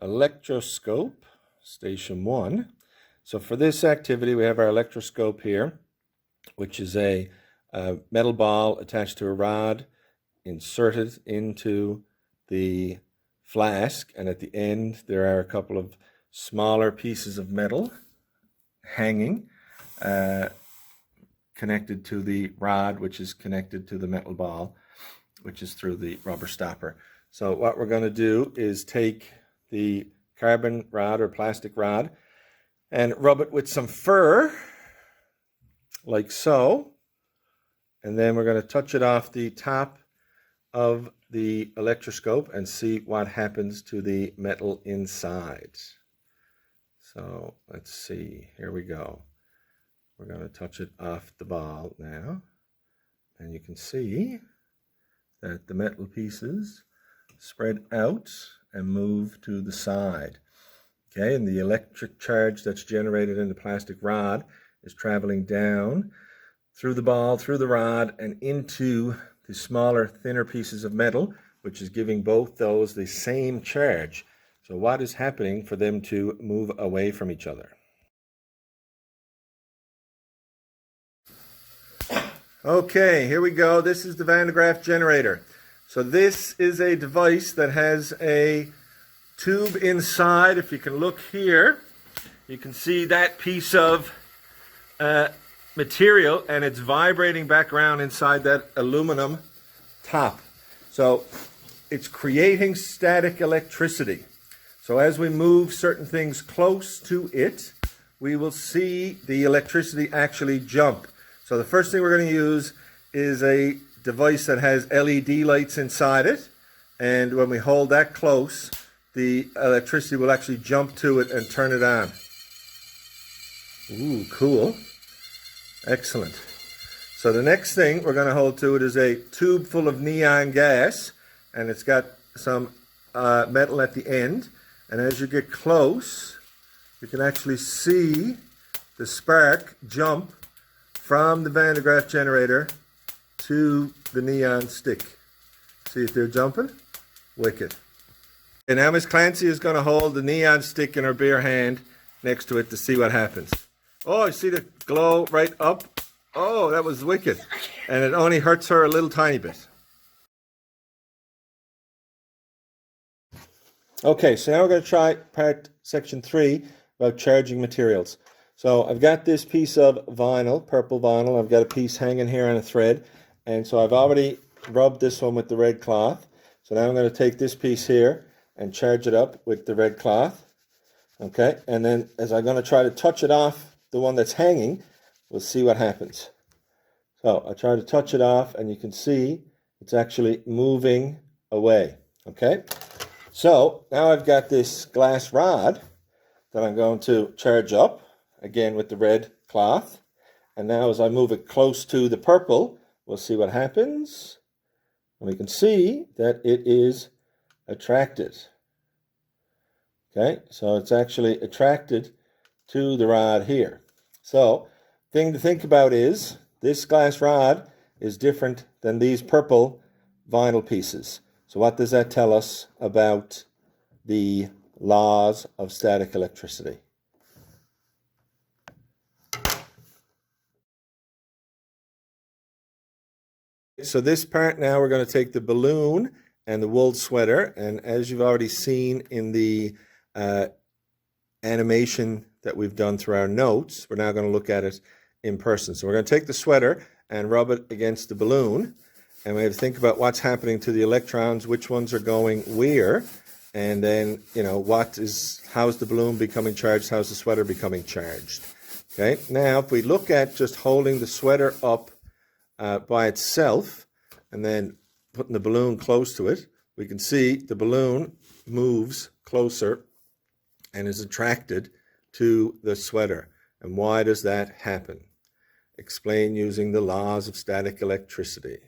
electroscope, station 1. So for this activity, we have our electroscope here, which is a metal ball attached to a rod, inserted into the flask, and at the end there are a couple of smaller pieces of metal hanging, connected to the rod, which is connected to the metal ball, which is through the rubber stopper. So what we're going to do is take the carbon rod or plastic rod and rub it with some fur, like so, and then we're going to touch it off the top of the electroscope and see what happens to the metal inside. So let's see, here we go. We're going to touch it off the ball now, and you can see that the metal pieces spread out and move to the side. Okay, and the electric charge that's generated in the plastic rod is traveling down through the ball, through the rod, and into the smaller, thinner pieces of metal, which is giving both those the same charge. So what is happening for them to move away from each other? Okay, here we go. This is the Van de Graaff generator. So this is a device that has a tube inside. If you can look here, you can see that piece of material, and it's vibrating back around inside that aluminum top. So it's creating static electricity. So as we move certain things close to it, we will see the electricity actually jump. So the first thing we're going to use is a device that has LED lights inside it, and when we hold that close, the electricity will actually jump to it and turn it on. Ooh, cool. Excellent. So the next thing we're going to hold to it is a tube full of neon gas, and it's got some metal at the end, and as you get close, you can actually see the spark jump from the Van de Graaff generator to the neon stick. See if they're jumping? Wicked. And now Miss Clancy is going to hold the neon stick in her bare hand next to it to see what happens. Oh, you see the glow right up? Oh, that was wicked. And it only hurts her a little tiny bit. Okay, so now we're going to try section 3 about charging materials. So I've got this piece of vinyl, purple vinyl. I've got a piece hanging here on a thread. And so I've already rubbed this one with the red cloth. So now I'm going to take this piece here and charge it up with the red cloth. Okay, and then as I'm going to try to touch it off the one that's hanging, we'll see what happens. So I try to touch it off, and you can see it's actually moving away. Okay, so now I've got this glass rod that I'm going to charge up, again with the red cloth. And now as I move it close to the purple, we'll see what happens. And we can see that it is attracted. Okay, so it's actually attracted to the rod here. So, thing to think about is this glass rod is different than these purple vinyl pieces. So what does that tell us about the laws of static electricity? So this part now, we're going to take the balloon and the wool sweater, and as you've already seen in the animation that we've done through our notes, we're now going to look at it in person. So we're going to take the sweater and rub it against the balloon, and we have to think about what's happening to the electrons, which ones are going where, and then, how's the balloon becoming charged, how's the sweater becoming charged. Okay, now if we look at just holding the sweater up by itself and then putting the balloon close to it, we can see the balloon moves closer and is attracted to the sweater. And why does that happen? Explain using the laws of static electricity.